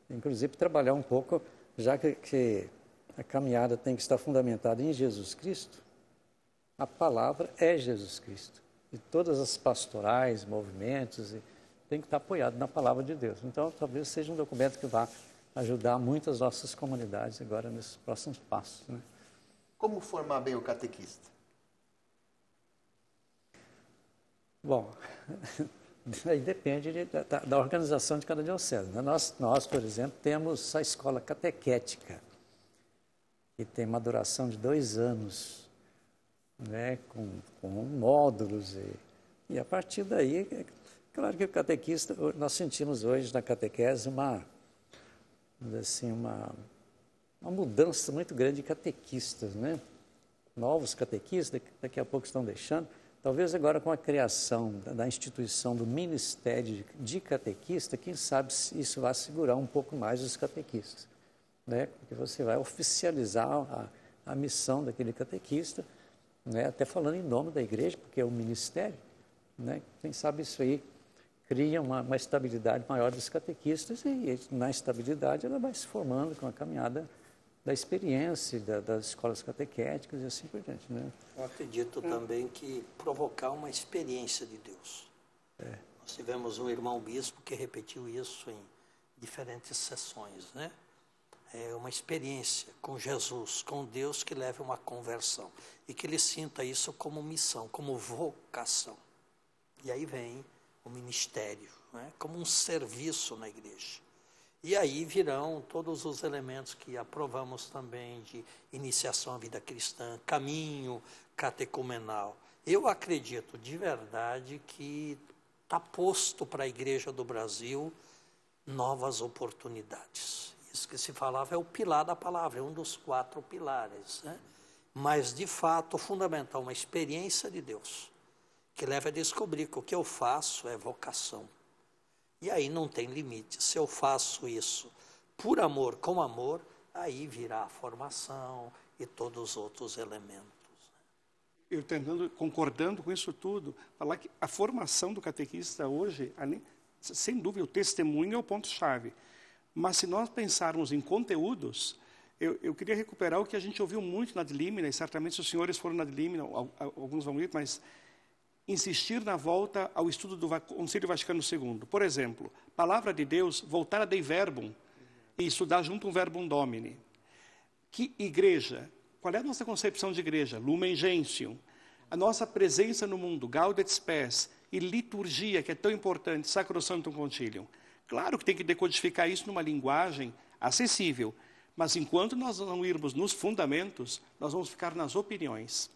inclusive, trabalhar um pouco, já que a caminhada tem que estar fundamentada em Jesus Cristo. A palavra é Jesus Cristo. E todas as pastorais, movimentos, tem que estar apoiado na palavra de Deus. Então, talvez seja um documento que vá ajudar muitas nossas comunidades agora nesses próximos passos, né? Como formar bem o catequista? Bom, aí depende da organização de cada diocese, né? Nós, por exemplo, temos a escola catequética, que tem uma duração de 2 anos, né, com módulos, e a partir daí, claro que o catequista, nós sentimos hoje na catequese uma mudança muito grande de catequistas, né? Novos catequistas, daqui a pouco estão deixando, talvez agora com a criação da instituição do Ministério de Catequista, quem sabe isso vai segurar um pouco mais os catequistas, né? Porque você vai oficializar a missão daquele catequista, né? Até falando em nome da igreja, porque é um ministério, né? Quem sabe isso aí cria uma estabilidade maior dos catequistas e na estabilidade ela vai se formando com a caminhada da experiência, das escolas catequéticas e assim por diante, né? Eu acredito também que provocar uma experiência de Deus. Nós tivemos um irmão bispo que repetiu isso em diferentes sessões, né? É uma experiência com Jesus, com Deus, que leva a uma conversão. E que ele sinta isso como missão, como vocação. E aí vem o ministério, né? Como um serviço na igreja. E aí virão todos os elementos que aprovamos também de iniciação à vida cristã, caminho catecumenal. Eu acredito de verdade que está posto para a Igreja do Brasil novas oportunidades. Isso que se falava é o pilar da palavra, é um dos 4 pilares, né? Mas, de fato, o fundamental, uma experiência de Deus, que leva a descobrir que o que eu faço é vocação. E aí não tem limite. Se eu faço isso por amor, com amor, aí virá a formação e todos os outros elementos. Eu concordando com isso tudo, falar que a formação do catequista hoje, sem dúvida, o testemunho é o ponto-chave. Mas se nós pensarmos em conteúdos, eu queria recuperar o que a gente ouviu muito na Ad Limina, e certamente se os senhores foram na Ad Limina, alguns vão ir, mas insistir na volta ao estudo do Concílio Vaticano II. Por exemplo, palavra de Deus, voltar a Dei Verbum, e estudar junto um Verbum Domini. Que igreja? Qual é a nossa concepção de igreja? Lumen Gentium. A nossa presença no mundo, Gaudet Spes, e liturgia, que é tão importante, Sacrosanctum Concilium. Claro que tem que decodificar isso numa linguagem acessível, mas enquanto nós não irmos nos fundamentos, nós vamos ficar nas opiniões.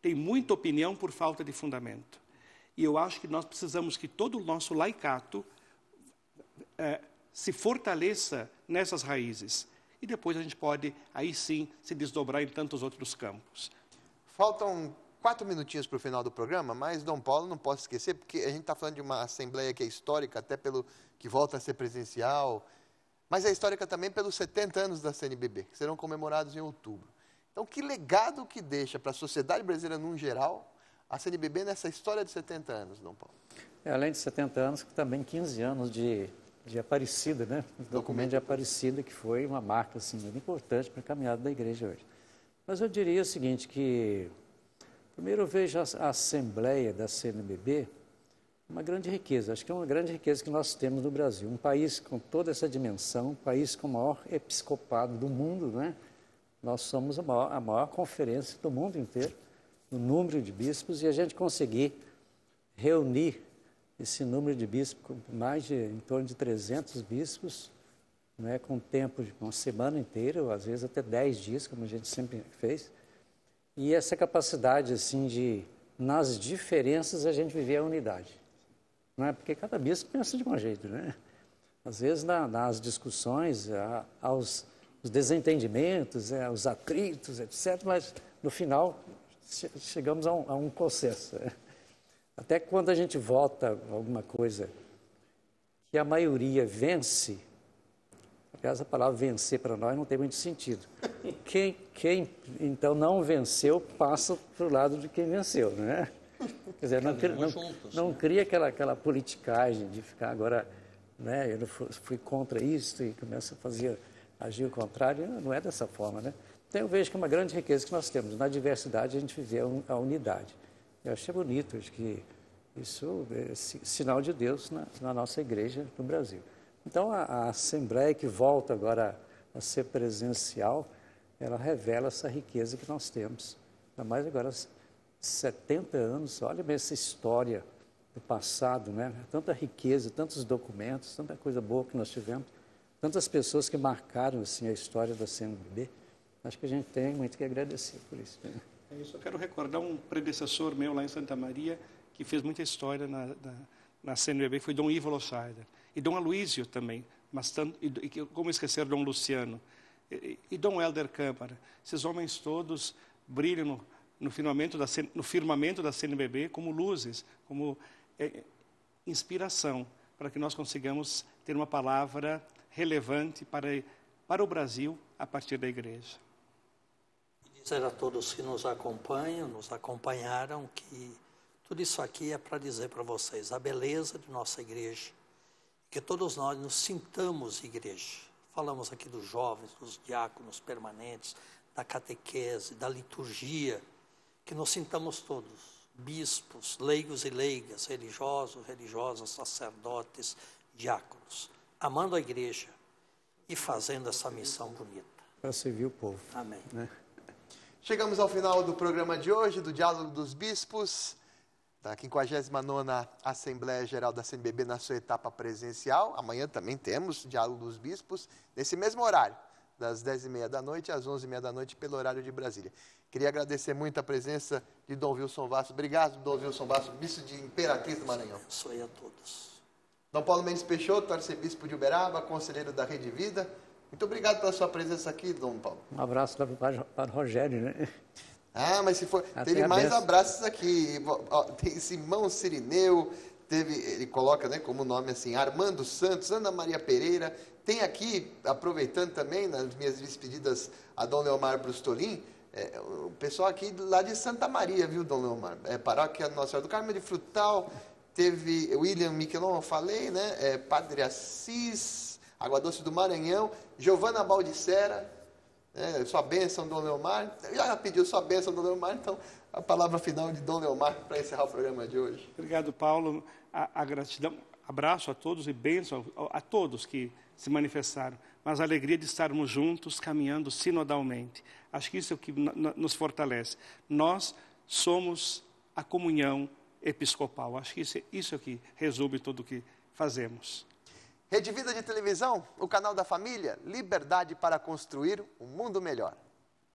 Tem muita opinião por falta de fundamento. E eu acho que nós precisamos que todo o nosso laicato se fortaleça nessas raízes. E depois a gente pode, aí sim, se desdobrar em tantos outros campos. Faltam 4 minutinhos para o final do programa, mas, Dom Paulo, não posso esquecer, porque a gente está falando de uma assembleia que é histórica, até pelo que volta a ser presencial, mas é histórica também pelos 70 anos da CNBB, que serão comemorados em outubro. Então, que legado que deixa para a sociedade brasileira, num geral, a CNBB nessa história de 70 anos, Dom Paulo? Além de 70 anos, também 15 anos de Aparecida, né? O documento de Aparecida, que foi uma marca assim, muito importante para a caminhada da igreja hoje. Mas eu diria o seguinte, que primeiro eu vejo a Assembleia da CNBB uma grande riqueza. Acho que é uma grande riqueza que nós temos no Brasil. Um país com toda essa dimensão, um país com o maior episcopado do mundo, né? Nós somos a maior conferência do mundo inteiro, no número de bispos, e a gente conseguir reunir esse número de bispos, em torno de 300 bispos, né, com tempo de uma semana inteira, ou às vezes até 10 dias, como a gente sempre fez. E essa capacidade, assim, de, nas diferenças, a gente viver a unidade. Não é? Porque cada bispo pensa de um jeito, né? Às vezes, nas discussões, há os desentendimentos, os atritos, etc., mas, no final, chegamos a um consenso. Até quando a gente vota alguma coisa que a maioria vence, aliás, a palavra vencer para nós não tem muito sentido. Quem então não venceu, passa para o lado de quem venceu, né? Quer dizer, não cria aquela politicagem de ficar agora, né, eu fui contra isso e começa a agir o contrário. Não é dessa forma, né? Então eu vejo que é uma grande riqueza que nós temos. Na diversidade a gente vê a unidade. Eu achei bonito, acho que isso é sinal de Deus na nossa igreja no Brasil. Então, a Assembleia que volta agora a ser presencial, ela revela essa riqueza que nós temos. Ainda mais agora, 70 anos, olha bem essa história do passado, né? Tanta riqueza, tantos documentos, tanta coisa boa que nós tivemos, tantas pessoas que marcaram assim, a história da CNBB. Acho que a gente tem muito que agradecer por isso. Né? É isso, eu quero recordar um predecessor meu lá em Santa Maria, que fez muita história na CNBB, foi Dom Ivo Loscheider. E Dom Aloísio também, mas como esquecer Dom Luciano, e Dom Helder Câmara. Esses homens todos brilham no firmamento da CNBB como luzes, como inspiração, para que nós consigamos ter uma palavra relevante para o Brasil a partir da igreja. Dizer a todos que nos acompanham, nos acompanharam, que tudo isso aqui é para dizer para vocês a beleza de nossa igreja, que todos nós nos sintamos igreja. Falamos aqui dos jovens, dos diáconos permanentes, da catequese, da liturgia, que nos sintamos todos, bispos, leigos e leigas, religiosos, religiosas, sacerdotes, diáconos, amando a igreja e fazendo essa missão bonita. Para servir o povo. Amém. Né? Chegamos ao final do programa de hoje, do Diálogo dos Bispos, da 59ª Assembleia Geral da CNBB na sua etapa presencial. Amanhã também temos Diálogo dos Bispos, nesse mesmo horário, das 10h30 da noite às 11h30 da noite, pelo horário de Brasília. Queria agradecer muito a presença de Dom Wilson Vassos. Obrigado, Dom Wilson Vassos, bispo de Imperatriz do Maranhão. Abençoe a todos. Dom Paulo Mendes Peixoto, arcebispo de Uberaba, conselheiro da Rede Vida. Muito obrigado pela sua presença aqui, Dom Paulo. Um abraço para o Rogério, né? Ah, mas se for, teve mais abraços aqui. Ó, tem Simão Cirineu, ele coloca, né, como nome assim, Armando Santos, Ana Maria Pereira. Tem aqui, aproveitando também, nas minhas despedidas, a Dom Leomar Brustolin, o pessoal aqui lá de Santa Maria, viu, Dom Leomar? Paróquia Nossa Senhora do Carmo de Frutal, teve William Miquelon, eu falei, né? Padre Assis, Água Doce do Maranhão, Giovana Baldissera, sua bênção, Dom Leomar. Já pediu sua bênção, Dom Leomar, então a palavra final de Dom Leomar para encerrar o programa de hoje. Obrigado, Paulo. A gratidão, abraço a todos e bênção a todos que se manifestaram, mas a alegria de estarmos juntos, caminhando sinodalmente. Acho que isso é o que nos fortalece. Nós somos a comunhão episcopal. Acho que isso é o que resume tudo o que fazemos. Rede Vida de Televisão, o canal da família, liberdade para construir um mundo melhor.